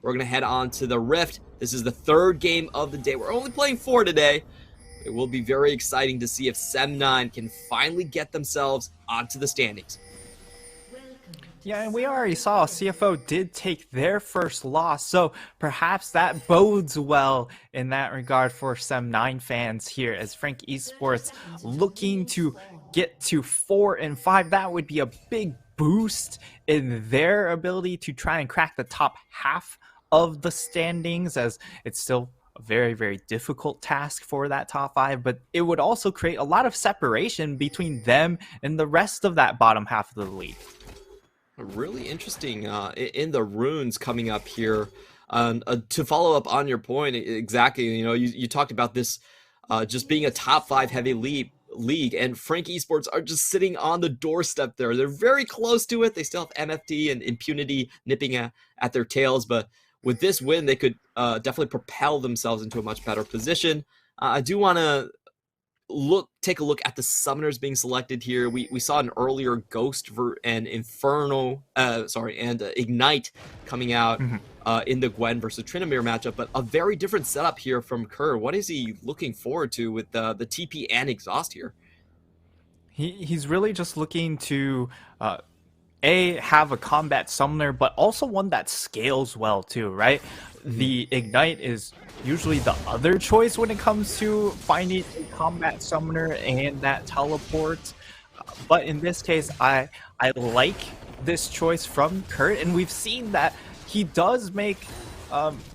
we're going to head on to the Rift. This is the third game of the day. We're only playing 4 today. It will be very exciting to see if SEM9 can finally get themselves onto the standings. Yeah, and we already saw CFO did take their first loss, so perhaps that bodes well in that regard for SEM9 fans here, as Frank Esports looking to get to 4 and 5. That would be a big boost in their ability to try and crack the top half of the standings, as it's still a very, very difficult task for that top 5, but it would also create a lot of separation between them and the rest of that bottom half of the league. Really interesting in the runes coming up here. To follow up on your point, exactly, you know, you talked about this just being a top 5 heavy league, and Frank Esports are just sitting on the doorstep there. They're very close to it. They still have MFD and Impunity nipping at their tails, but with this win, they could definitely propel themselves into a much better position. I do want to take a look at the summoners being selected here. We saw an earlier Ghost and Inferno, and Ignite coming out in the Gwen versus Tryndamere matchup, but a very different setup here from Kerr. What is he looking forward to with the TP and Exhaust here? He's really just looking to have a combat summoner, but also one that scales well too, right? The Ignite is usually the other choice when it comes to finding a combat summoner and that teleport. But in this case, I like this choice from Kurt, and we've seen that he does make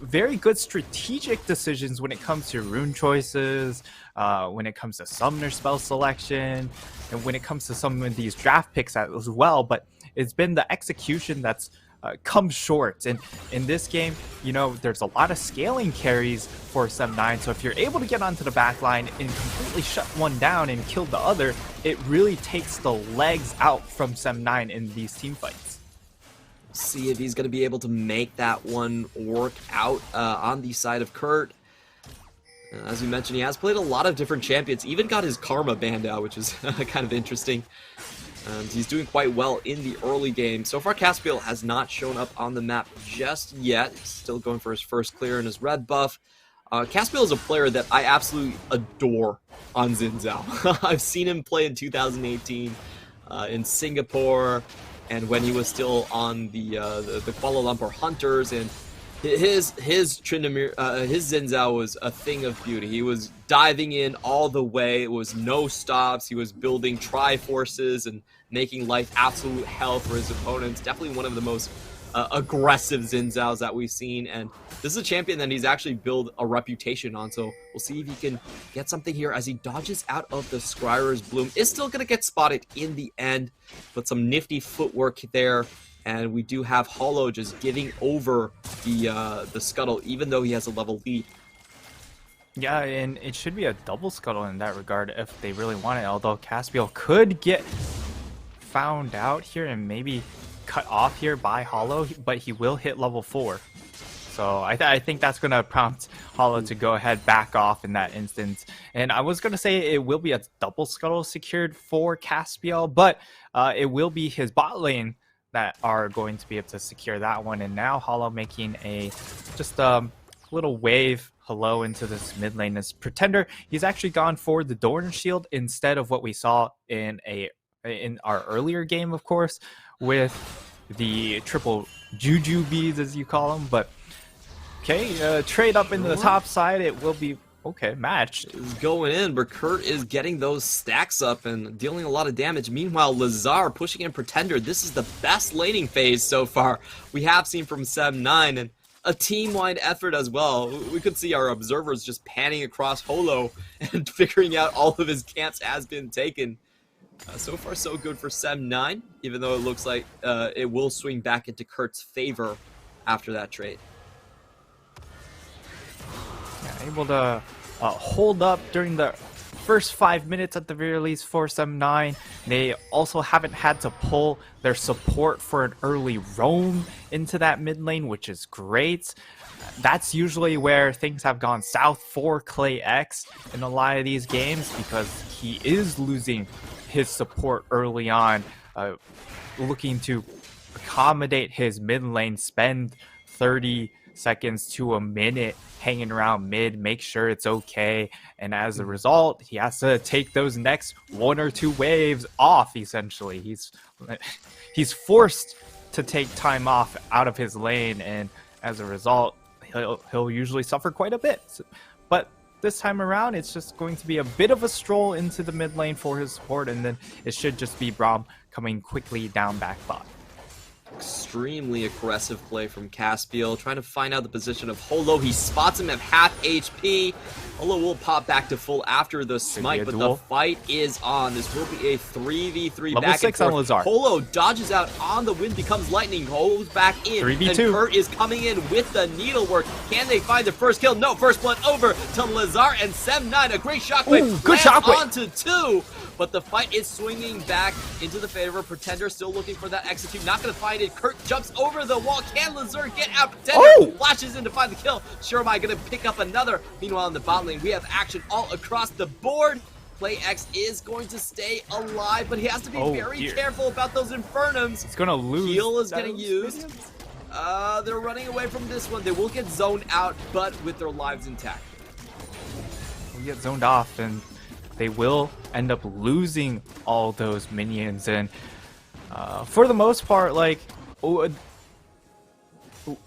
very good strategic decisions when it comes to rune choices, when it comes to summoner spell selection, and when it comes to some of these draft picks as well. But it's been the execution that's come short. And in this game, you know, there's a lot of scaling carries for SEM9. So if you're able to get onto the back line and completely shut one down and kill the other, it really takes the legs out from SEM9 in these team fights. See if he's going to be able to make that one work out on the side of Kurt. As we mentioned, he has played a lot of different champions, even got his Karma band out, which is kind of interesting. He's doing quite well in the early game. So far, Caspiel has not shown up on the map just yet. He's still going for his first clear in his red buff. Caspiel is a player that I absolutely adore on Xin Zhao. I've seen him play in 2018 in Singapore, and when he was still on the Kuala Lumpur Hunters, and his Tryndamere, his Xin Zhao was a thing of beauty. He was diving in all the way. It was no stops. He was building Triforces and making life absolute hell for his opponents. Definitely one of the most aggressive Xin Zhaos that we've seen, and this is a champion that he's actually built a reputation on, so we'll see if he can get something here as he dodges out of the Scryer's Bloom. Is still going to get spotted in the end, but some nifty footwork there, and we do have Hollow just giving over the Scuttle, even though he has a level lead. Yeah, and it should be a double Scuttle in that regard if they really want it, although Caspiel could get found out here and maybe cut off here by Hollow, but he will hit level 4. So I think that's going to prompt Hollow to go ahead, back off in that instance. And I was going to say it will be a double Scuttle secured for Caspiel, but it will be his bot lane that are going to be able to secure that one. And now Hollow making just a little wave hello into this mid lane. As Pretender, he's actually gone for the Dorn Shield instead of what we saw in our earlier game, of course, with the triple Juju beads, as you call them. But okay, trade up into the top side. It will be okay, matched. Is going in, but Kurt is getting those stacks up and dealing a lot of damage. Meanwhile, Lazar pushing in Pretender. This is the best laning phase so far we have seen from SEM9, and a team-wide effort as well. We could see our observers just panning across Holo and figuring out all of his camps has been taken. So far, so good for SEM9, even though it looks like it will swing back into Kurt's favor after that trade. Yeah, able to hold up during the first 5 minutes at the very least for SEM9. They also haven't had to pull their support for an early roam into that mid lane, which is great. That's usually where things have gone south for Clay X in a lot of these games, because he is losing his support early on, looking to accommodate his mid lane, spend 30 seconds to a minute hanging around mid, make sure it's okay. And as a result, he has to take those next 1 or 2 waves off, essentially. He's forced to take time off out of his lane, and as a result, he'll usually suffer quite a bit. But this time around, it's just going to be a bit of a stroll into the mid lane for his support, and then it should just be Braum coming quickly down back bot. Extremely aggressive play from Caspiel, trying to find out the position of Holo. He spots him at half HP. Holo will pop back to full after the smite, but the fight is on. This will be a 3v3 Level back 6 and on forth. Lazar. Holo dodges out on the wind, becomes lightning, Holo's back in, 3v2. and Kurt is coming in with the needlework. Can they find the first kill? No, first blood over to Lazar and SEM9. A great shockwave. Good shockwave. Onto 2. But the fight is swinging back into the favor of Pretender, still looking for that execute. Not going to find it. Kurt jumps over the wall. Can Lazar get out? Pretender flashes in to find the kill. Shiromai going to pick up another. Meanwhile, in the bot lane, we have action all across the board. PlayX is going to stay alive, but he has to be very careful about those Infernums. He's going to lose. Heal is getting used. They're running away from this one. They will get zoned out, but with their lives intact. We get zoned off, and they will end up losing all those minions. And for the most part, like,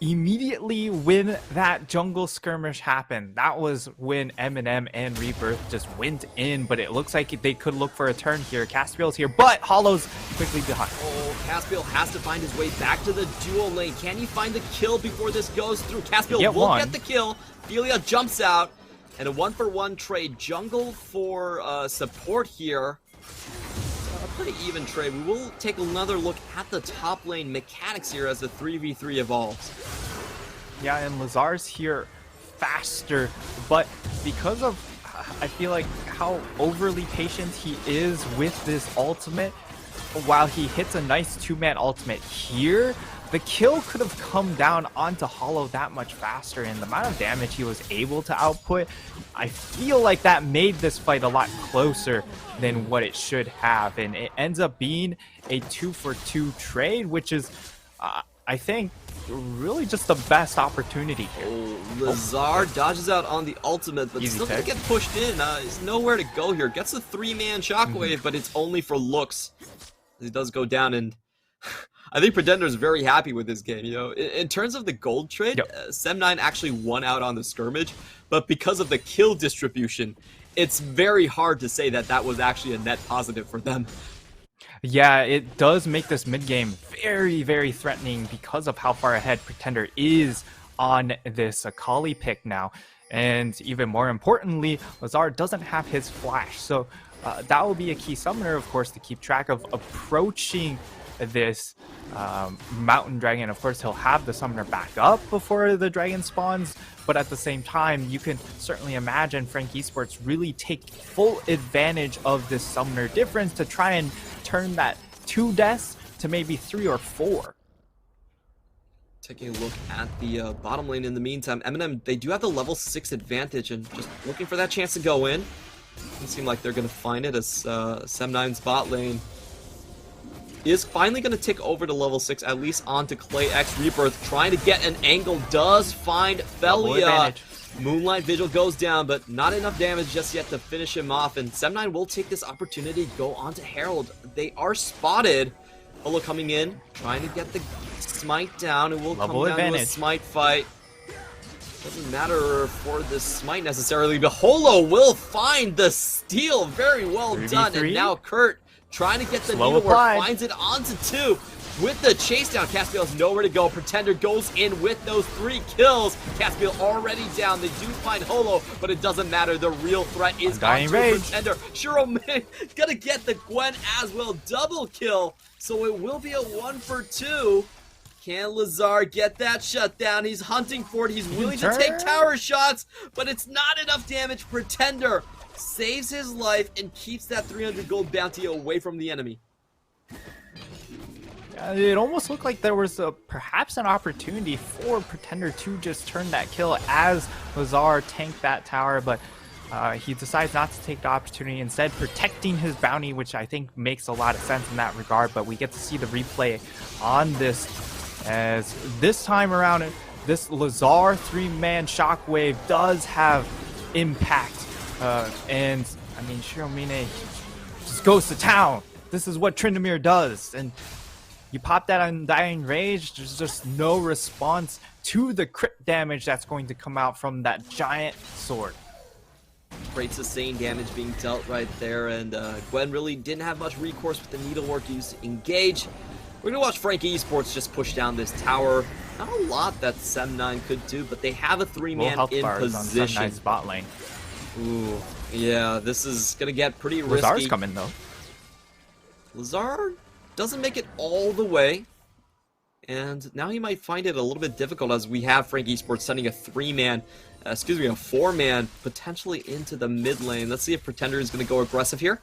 immediately when that jungle skirmish happened, that was when Eminem and Rebirth just went in, but it looks like they could look for a turn here. Caspiel's here, but Hollow's quickly behind. Caspiel has to find his way back to the dual lane. Can he find the kill before this goes through? Caspiel will get the kill. Delia jumps out. And a 1-for-1 trade. Jungle for support here. A pretty even trade. We will take another look at the top lane mechanics here as the 3v3 evolves. Yeah, and Lazar's here faster, but because of, I feel like, how overly patient he is with this ultimate, while he hits a nice 2-man ultimate here, the kill could have come down onto Hollow that much faster, and the amount of damage he was able to output, I feel like that made this fight a lot closer than what it should have, and it ends up being a 2-for-2 trade, which is, I think, really just the best opportunity here. Lazar dodges out on the ultimate, but still gonna get pushed in. He's nowhere to go here. Gets a 3-man shockwave, but it's only for looks. He does go down, and I think Pretender is very happy with this game. You know, in terms of the gold trade, SEM9 actually won out on the skirmish, but because of the kill distribution, it's very hard to say that that was actually a net positive for them. Yeah, it does make this mid game very, very threatening because of how far ahead Pretender is on this Akali pick now. And even more importantly, Lazar doesn't have his flash, so that will be a key summoner, of course, to keep track of approaching this mountain dragon. Of course, he'll have the summoner back up before the dragon spawns, but at the same time, you can certainly imagine Frank Esports really take full advantage of this summoner difference to try and turn that 2 deaths to maybe 3 or 4. Taking a look at the bottom lane in the meantime, Eminem, they do have the level 6 advantage, and just looking for that chance to go in. Doesn't seem like they're going to find it, as SEM9's bot lane is finally going to tick over to level 6, at least onto PlayX. Rebirth trying to get an angle, does find Felia. Moonlight Vigil goes down, but not enough damage just yet to finish him off, and SEM9 will take this opportunity to go onto Herald. They are spotted. Holo coming in, trying to get the smite down, and will come down to a smite fight. Doesn't matter for the smite necessarily, but Holo will find the steal. Very well done, and now Kurt trying to get the needlework, finds it onto 2. With the chase down, Caspiel has nowhere to go. Pretender goes in with those 3 kills. Caspiel already down. They do find Holo, but it doesn't matter. The real threat is onto Pretender. Shiromai gonna get the Gwen as well. Double kill. So it will be a 1-for-2. Can Lazar get that shutdown? He's hunting for it. He's willing to take tower shots, but it's not enough damage. Pretender saves his life and keeps that 300 gold bounty away from the enemy. It almost looked like there was perhaps an opportunity for Pretender to just turn that kill as Lazar tanked that tower, but he decides not to take the opportunity, instead protecting his bounty, which I think makes a lot of sense in that regard. But we get to see the replay on this, as this time around this Lazar 3-man shockwave does have impact. And I mean, Shiromine just goes to town. This is what Tryndamere does. And you pop that Undying Rage, there's just no response to the crit damage that's going to come out from that giant sword. Great sustained damage being dealt right there, and Gwen really didn't have much recourse with the needlework used to engage. We're gonna watch Frank Esports just push down this tower. Not a lot that SEM9 could do, but they have a 3-man in position. On bot lane. Ooh, yeah, this is gonna get pretty risky. Lazar's coming though. Lazar doesn't make it all the way, and now he might find it a little bit difficult as we have Frank Esports sending a 4-man potentially into the mid lane. Let's see if Pretender is going to go aggressive here.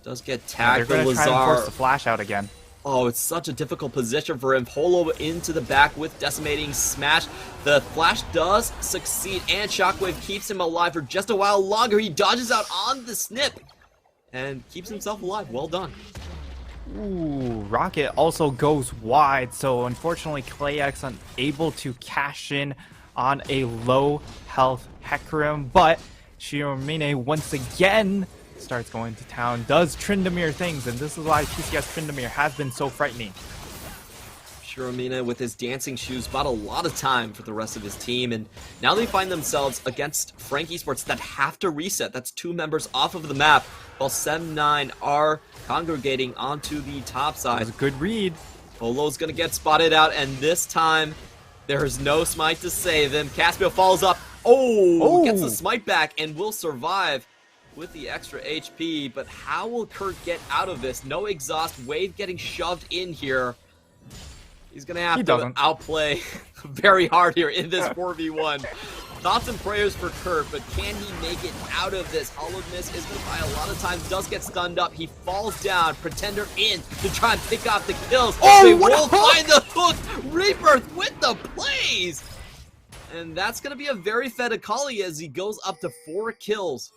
Does get tagged. They're going to try and force the flash out again. Oh, it's such a difficult position for him. Polo into the back with Decimating Smash. The flash does succeed, and Shockwave keeps him alive for just a while longer. He dodges out on the snip and keeps himself alive. Well done. Ooh, Rocket also goes wide, so unfortunately ClayX unable to cash in on a low health Hecarim, but Shiromine once again starts going to town, does Tryndamere things, and this is why PCS Tryndamere has been so frightening. Shiromine with his dancing shoes bought a lot of time for the rest of his team, and now they find themselves against Frank Esports that have to reset. That's 2 members off of the map, while SEM9 are congregating onto the top side. That was a good read. Polo's gonna get spotted out, and this time there is no smite to save him. Caspio falls up. Oh, gets the smite back and will survive with the extra HP, but how will Kurt get out of this? No exhaust, Wave getting shoved in here. He's gonna have to outplay very hard here in this 4v1. Thoughts and prayers for Kurt, but can he make it out of this? Hollowed Mist is gonna buy a lot of time, does get stunned up. He falls down, Pretender in to try and pick off the kills. Oh, they will find the hook! Rebirth with the plays! And that's gonna be a very fed Akali as he goes up to 4 kills.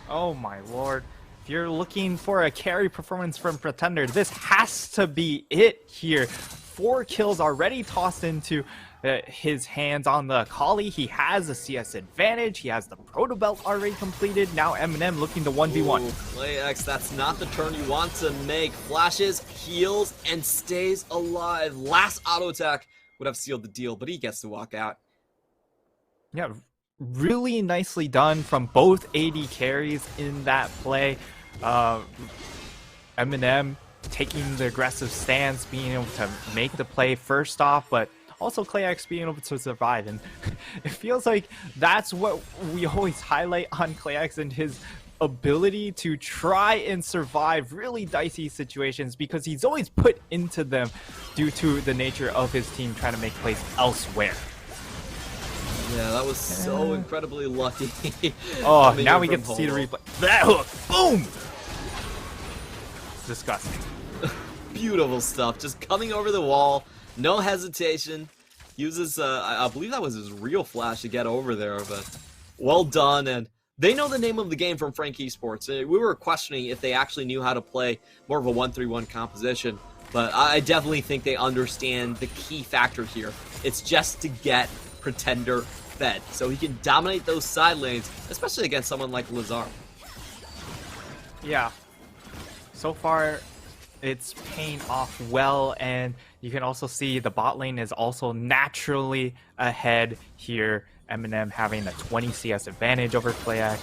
Oh my lord. If you're looking for a carry performance from Pretender, this has to be it here. 4 kills already tossed into his hands on the Akali. He has a CS advantage. He has the Proto Belt already completed. Now Eminem looking to 1v1. PlayX, that's not the turn you want to make. Flashes, heals, and stays alive. Last auto attack would have sealed the deal, but he gets to walk out. Yeah, really nicely done from both AD carries in that play. Eminem taking the aggressive stance, being able to make the play first off, but also ClayX being able to survive. And it feels like that's what we always highlight on ClayX and his ability to try and survive really dicey situations, because he's always put into them due to the nature of his team trying to make plays elsewhere. Yeah, that was so incredibly lucky. Oh, now we get to see the replay. That hook! Boom! It's disgusting. Beautiful stuff. Just coming over the wall. No hesitation. Uses, I believe that was his real flash to get over there, but well done. And they know the name of the game from Frank Esports. We were questioning if they actually knew how to play more of a 1-3-1 composition, but I definitely think they understand the key factor here. It's just to get Pretender fed, so he can dominate those side lanes, especially against someone like Lazar. Yeah. So far, it's paying off well, and you can also see the bot lane is also naturally ahead here. Eminem having a 20 CS advantage over PlayX.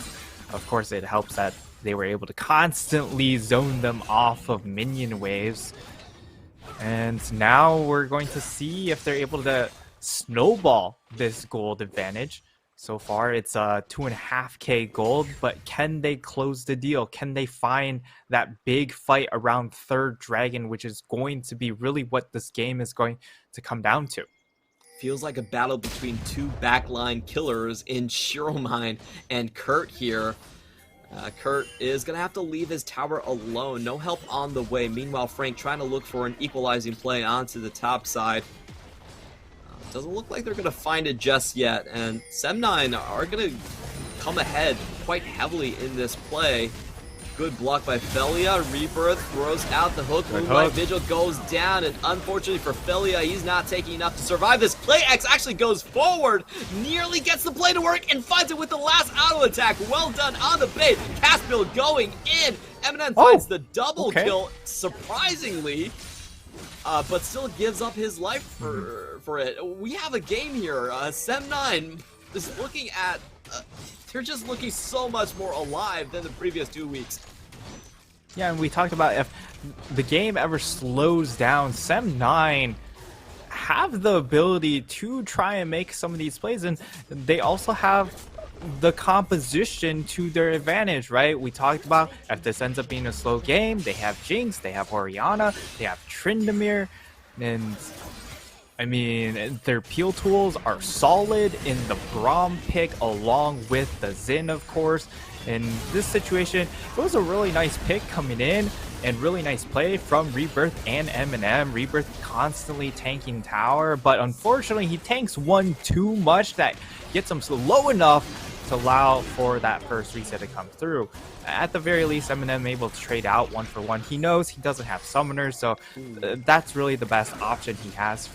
Of course, it helps that they were able to constantly zone them off of minion waves. And now we're going to see if they're able to snowball this gold advantage. So far, it's 2.5k gold, but can they close the deal? Can they find that big fight around third dragon, which is going to be really what this game is going to come down to? Feels like a battle between 2 backline killers in Shiromine and Kurt here. Kurt is going to have to leave his tower alone. No help on the way. Meanwhile, Frank trying to look for an equalizing play onto the top side. Doesn't look like they're going to find it just yet, and SEM9 are going to come ahead quite heavily in this play. Good block by Felia. Rebirth throws out the hook. Moonlight Vigil goes down, and unfortunately for Felia, he's not taking enough to survive this. PlayX actually goes forward, nearly gets the play to work, and finds it with the last auto attack. Well done on the bait. Caspiel going in. Eminem finds the double kill, surprisingly, but still gives up his life for it. We have a game here. SEM9 is looking at... they're just looking so much more alive than the previous 2 weeks. Yeah, and we talked about if the game ever slows down, SEM9 have the ability to try and make some of these plays, and they also have the composition to their advantage, right? We talked about if this ends up being a slow game, they have Jinx, they have Orianna, they have Tryndamere, and I mean, their peel tools are solid in the Braum pick along with the Xin, of course. In this situation, it was a really nice pick coming in and really nice play from Rebirth and Eminem. Rebirth constantly tanking tower, but unfortunately he tanks one too much that gets him low enough to allow for that first reset to come through. At the very least, Eminem able to trade out 1-for-1. He knows he doesn't have summoners, so that's really the best option he has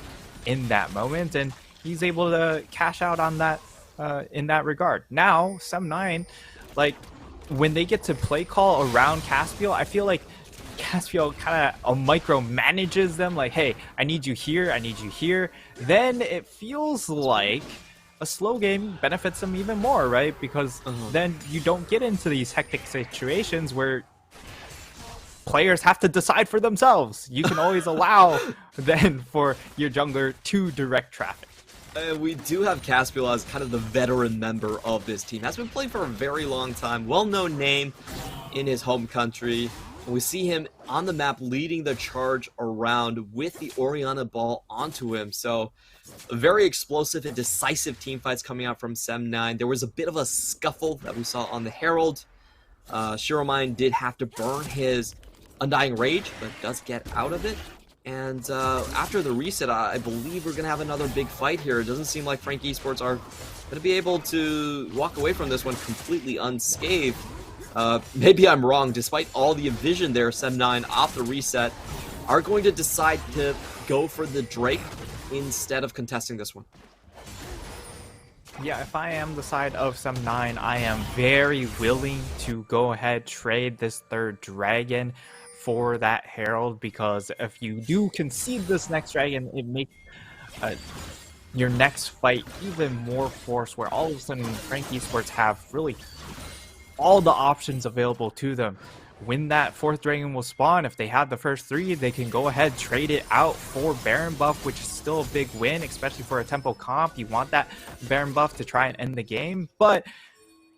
in that moment, and he's able to cash out on that in that regard. Now SEM9, like when they get to play call around Caspiel, I feel like Caspiel kind of micromanages them, like, hey, I need you here, I need you here. Then it feels like a slow game benefits them even more, right? Because then you don't get into these hectic situations where players have to decide for themselves. You can always allow then for your jungler to direct traffic. We do have Caspiel as kind of the veteran member of this team. Has been playing for a very long time. Well-known name in his home country. And we see him on the map leading the charge around with the Orianna ball onto him. So very explosive and decisive team fights coming out from SEM9. There was a bit of a scuffle that we saw on the Herald. Shiromine did have to burn his Undying Rage, but does get out of it. And after the reset, I believe we're going to have another big fight here. It doesn't seem like Frank Esports are going to be able to walk away from this one completely unscathed. Maybe I'm wrong. Despite all the vision there, SEM9 off the reset are going to decide to go for the Drake instead of contesting this one. Yeah, if I am the side of SEM9, I am very willing to go ahead trade this third dragon for that Herald, because if you do concede this next dragon, it makes your next fight even more forced, where all of a sudden Frank Esports have really all the options available to them. When that fourth dragon will spawn, if they have the first three, they can go ahead, trade it out for Baron buff, which is still a big win, especially for a tempo comp. You want that Baron buff to try and end the game, but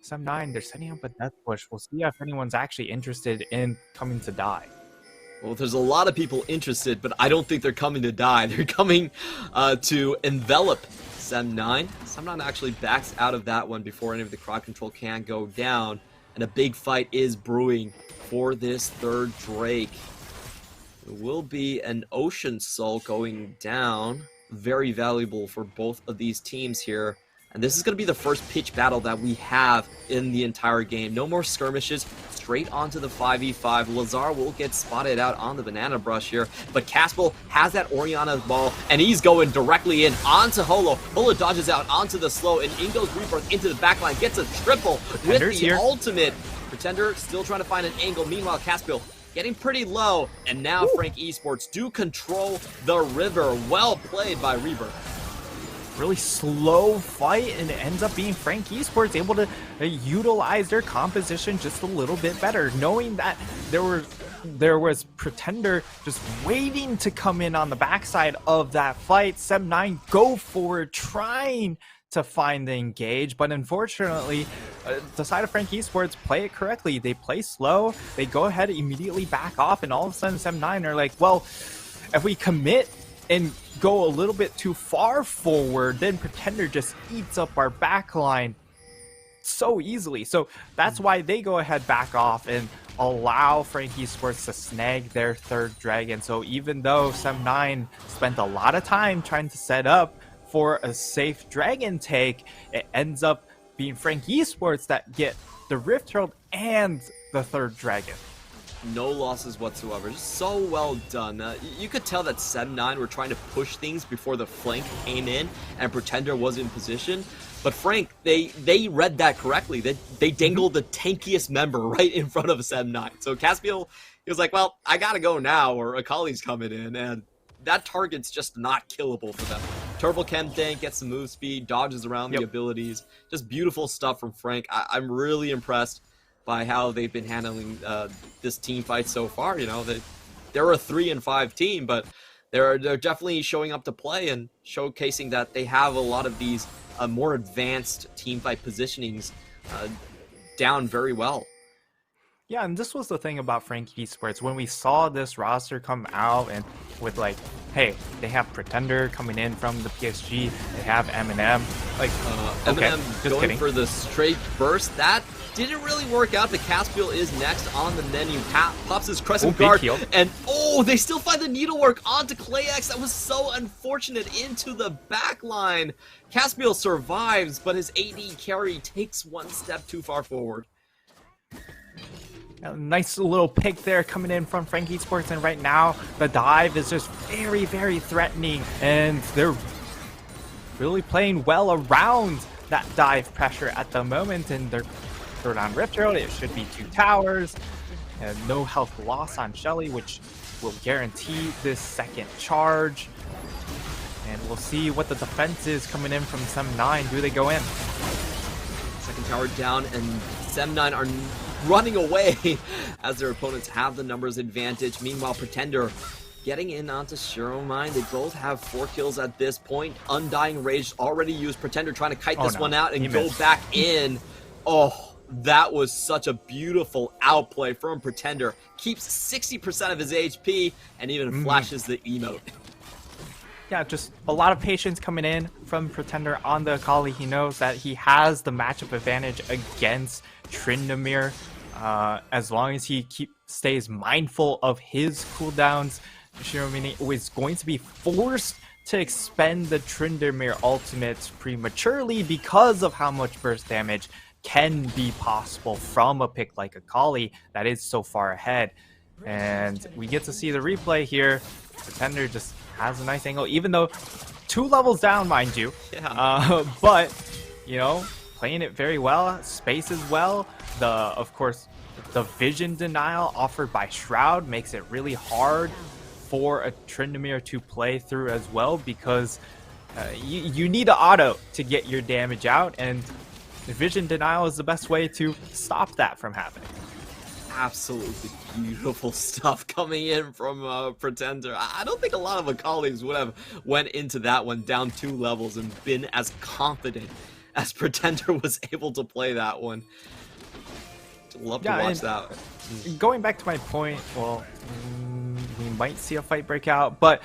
SEM9, they're setting up a death push. We'll see if anyone's actually interested in coming to die. Well, there's a lot of people interested, but I don't think they're coming to die. They're coming to envelop SEM9. SEM9 actually backs out of that one before any of the crowd control can go down, and a big fight is brewing for this third Drake. It will be an Ocean Soul going down. Very valuable for both of these teams here. And this is going to be the first pitch battle that we have in the entire game. No more skirmishes, straight onto the 5v5. Lazar will get spotted out on the banana brush here, but Caspiel has that Orianna ball, and he's going directly in onto Holo. Holo dodges out onto the slow, and in goes Rebirth into the backline, gets a triple with the ultimate. Pretender still trying to find an angle. Meanwhile, Caspiel getting pretty low, and now Frank Esports do control the river. Well played by Rebirth. Really slow fight, and it ends up being Frank Esports able to utilize their composition just a little bit better, knowing that there was Pretender just waiting to come in on the backside of that fight. SEM9 go forward, trying to find the engage, but unfortunately the side of Frank Esports play it correctly. They play slow, they go ahead, immediately back off, and all of a sudden SEM9 are like, well, if we commit and go a little bit too far forward, then Pretender just eats up our backline so easily. So that's why they go ahead, back off, and allow Frank Esports to snag their third dragon. So even though SEM9 spent a lot of time trying to set up for a safe dragon take, it ends up being Frank Esports that get the Rift Herald and the third dragon. No losses whatsoever. Just so well done. You could tell that SEM9 were trying to push things before the flank came in and Pretender was in position. But Frank, they read that correctly. They dangled the tankiest member right in front of SEM9. So Caspiel, he was like, well, I gotta go now or Akali's coming in. And that target's just not killable for them. Turbo Chem tank, gets some move speed, dodges around the abilities. Just beautiful stuff from Frank. I'm really impressed by how they've been handling this team fight so far. You know, they're a 3-5 team, but they're definitely showing up to play and showcasing that they have a lot of these more advanced team fight positionings down very well. Yeah, and this was the thing about Frank Esports. When we saw this roster come out and with like, hey, they have Pretender coming in from the PSG, they have Eminem. Like, okay, Eminem just going kidding. for the straight burst. That didn't really work out. The Caspiel is next on the menu. Pops his Crescent Guard, and they still find the needlework onto ClayX. That was so unfortunate into the back line. Caspiel survives, but his AD carry takes one step too far forward. A nice little pick there coming in from Frank Esports, and right now the dive is just very, very threatening, and they're really playing well around that dive pressure at the moment, and they're third on Rift Herald. It should be 2 towers, and no health loss on Shelly, which will guarantee this second charge, and we'll see what the defense is coming in from SEM9. Do they go in? Second tower down, and SEM9 are running away as their opponents have the numbers advantage. Meanwhile, Pretender getting in onto Shiromine. They both have 4 kills at this point. Undying Rage already used. Pretender trying to kite this one out and go back in. Oh, that was such a beautiful outplay from Pretender. Keeps 60% of his HP and even flashes the emote. Yeah, just a lot of patience coming in from Pretender on the Akali. He knows that he has the matchup advantage against Tryndamere. As long as he stays mindful of his cooldowns, Shiromine is going to be forced to expend the Tryndamere ultimate prematurely because of how much burst damage can be possible from a pick like Akali that is so far ahead. And we get to see the replay here. Pretender just has a nice angle, even though 2 levels down, mind you. Yeah. But, you know, playing it very well, spaces well. Of course, the vision denial offered by Shroud makes it really hard for a Tryndamere to play through as well, because you need an auto to get your damage out, and the vision denial is the best way to stop that from happening. Absolutely beautiful stuff coming in from Pretender. I don't think a lot of my colleagues would have went into that one down 2 levels and been as confident as Pretender was able to play that one. Love to watch that. Going back to my point, well, we might see a fight break out, but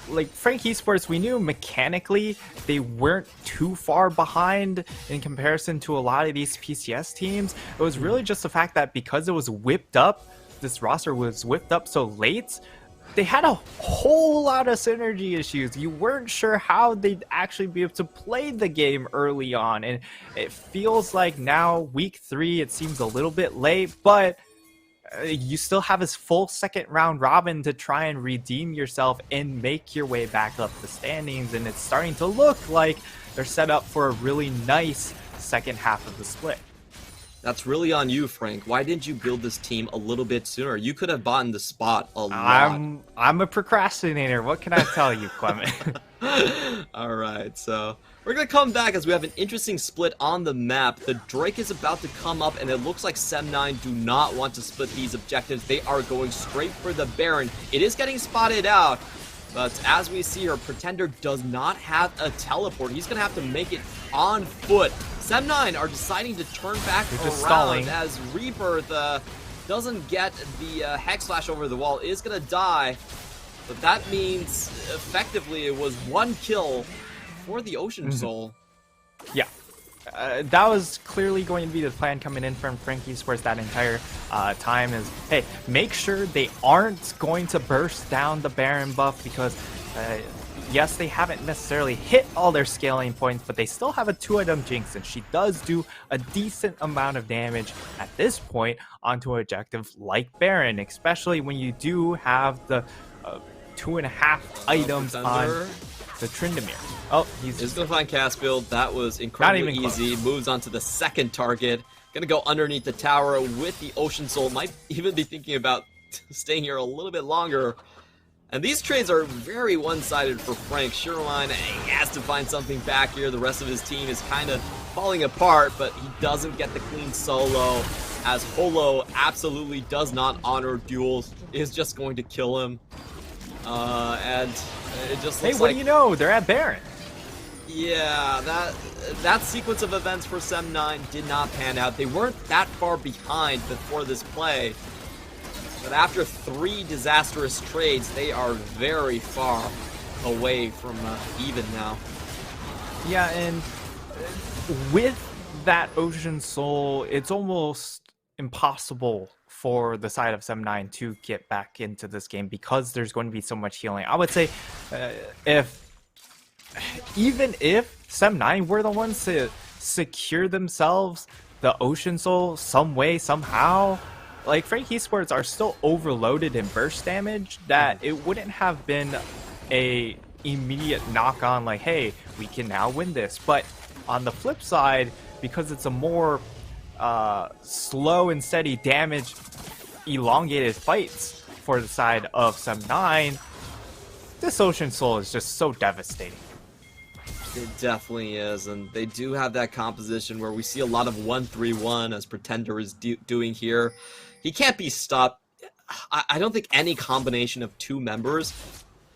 like Frank Esports, we knew mechanically they weren't too far behind in comparison to a lot of these PCS teams. It was really just the fact that because it was whipped up, this roster was whipped up so late, they had a whole lot of synergy issues. You weren't sure how they'd actually be able to play the game early on, and it feels like now week 3 it seems a little bit late, but you still have this full second round robin to try and redeem yourself and make your way back up the standings, and it's starting to look like they're set up for a really nice second half of the split. That's really on you, Frank. Why didn't you build this team a little bit sooner? You could have bought in the spot a lot. I'm a procrastinator. What can I tell you, Clement? All right, so we're going to come back as we have an interesting split on the map. The Drake is about to come up, and it looks like SEM9 do not want to split these objectives. They are going straight for the Baron. It is getting spotted out, but as we see here, Pretender does not have a teleport. He's going to have to make it on foot. SEM9 are deciding to turn back around stalling. as Rebirth doesn't get the Hex Slash over the wall, is going to die. But that means, effectively, it was 1 kill for the Ocean Soul. Yeah. That was clearly going to be the plan coming in from Frank Esports that entire time is, hey, make sure they aren't going to burst down the Baron buff, because yes, they haven't necessarily hit all their scaling points, but they still have a 2-item Jinx, and she does do a decent amount of damage at this point onto an objective like Baron, especially when you do have the 2.5 items on the Tryndamere. Oh, he's gonna find Caspiel. That was incredibly easy. Moves on to the second target. Gonna go underneath the tower with the Ocean Soul. Might even be thinking about staying here a little bit longer. And these trades are very one-sided for Frank. Sherline, he has to find something back here. The rest of his team is kind of falling apart, but he doesn't get the clean solo, as Holo absolutely does not honor duels, is just going to kill him. And it just looks hey, what do you know? They're at Baron. Yeah, that sequence of events for SEM9 did not pan out. They weren't that far behind before this play, but after 3 disastrous trades, they are very far away from even now. Yeah, and with that Ocean Soul, it's almost impossible for the side of SEM9 to get back into this game because there's going to be so much healing. I would say even if SEM9 were the ones to secure themselves the Ocean Soul some way, somehow, like Frank Esports are still overloaded in burst damage that it wouldn't have been a immediate knock on like, hey, we can now win this. But on the flip side, because it's a more slow and steady damage, elongated fights for the side of SEM9, this Ocean Soul is just so devastating. It definitely is, and they do have that composition where we see a lot of 1-3-1 as Pretender is doing here. He can't be stopped. I don't think any combination of 2 members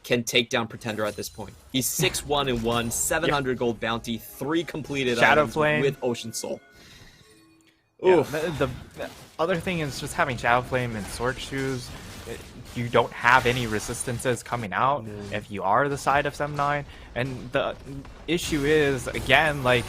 can take down Pretender at this point. He's 6-1-1, 700 gold bounty, 3 completed Shadow items Flame with Ocean Soul. Yeah, the other thing is just having Shadow Flame and Sword Shoes. You don't have any resistances coming out if you are the side of SEM9. And the issue is, again, like,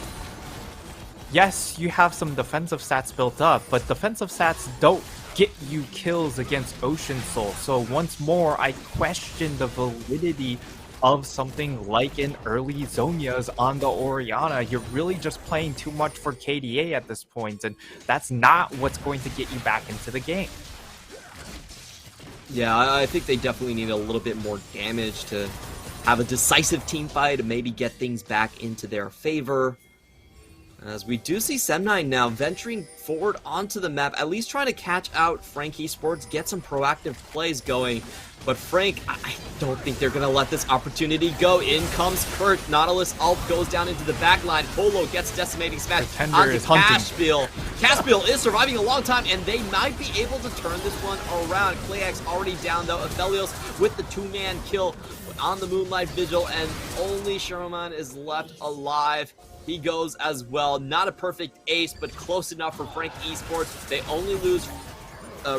yes, you have some defensive stats built up, but defensive stats don't get you kills against Ocean Soul. So once more, I question the validity of something like an early Zonia's on the Orianna. You're really just playing too much for KDA at this point, and that's not what's going to get you back into the game. Yeah, I think they definitely need a little bit more damage to have a decisive team fight and maybe get things back into their favor. As we do see SEM9 now venturing forward onto the map, at least trying to catch out Frank Esports, get some proactive plays going. But Frank, I don't think they're going to let this opportunity go. In comes Kurt. Nautilus ult goes down into the back line. Holo gets decimating smash onto Caspiel. Caspiel is surviving a long time, and they might be able to turn this one around. Clayx already down, though. Aphelios with the 2-man kill on the Moonlight Vigil, and only Sherman is left alive. He goes as well. Not a perfect ace, but close enough for Frank Esports. They only lose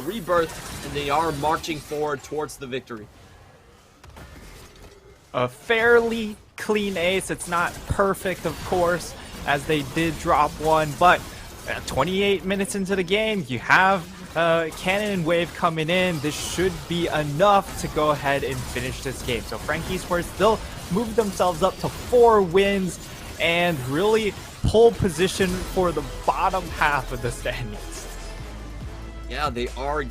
Rebirth, and they are marching forward towards the victory. A fairly clean ace. It's not perfect, of course, as they did drop one, but 28 minutes into the game, you have Cannon and Wave coming in. This should be enough to go ahead and finish this game. So Frank Esports still move themselves up to 4 wins and really pole position for the bottom half of the standings. Yeah, they are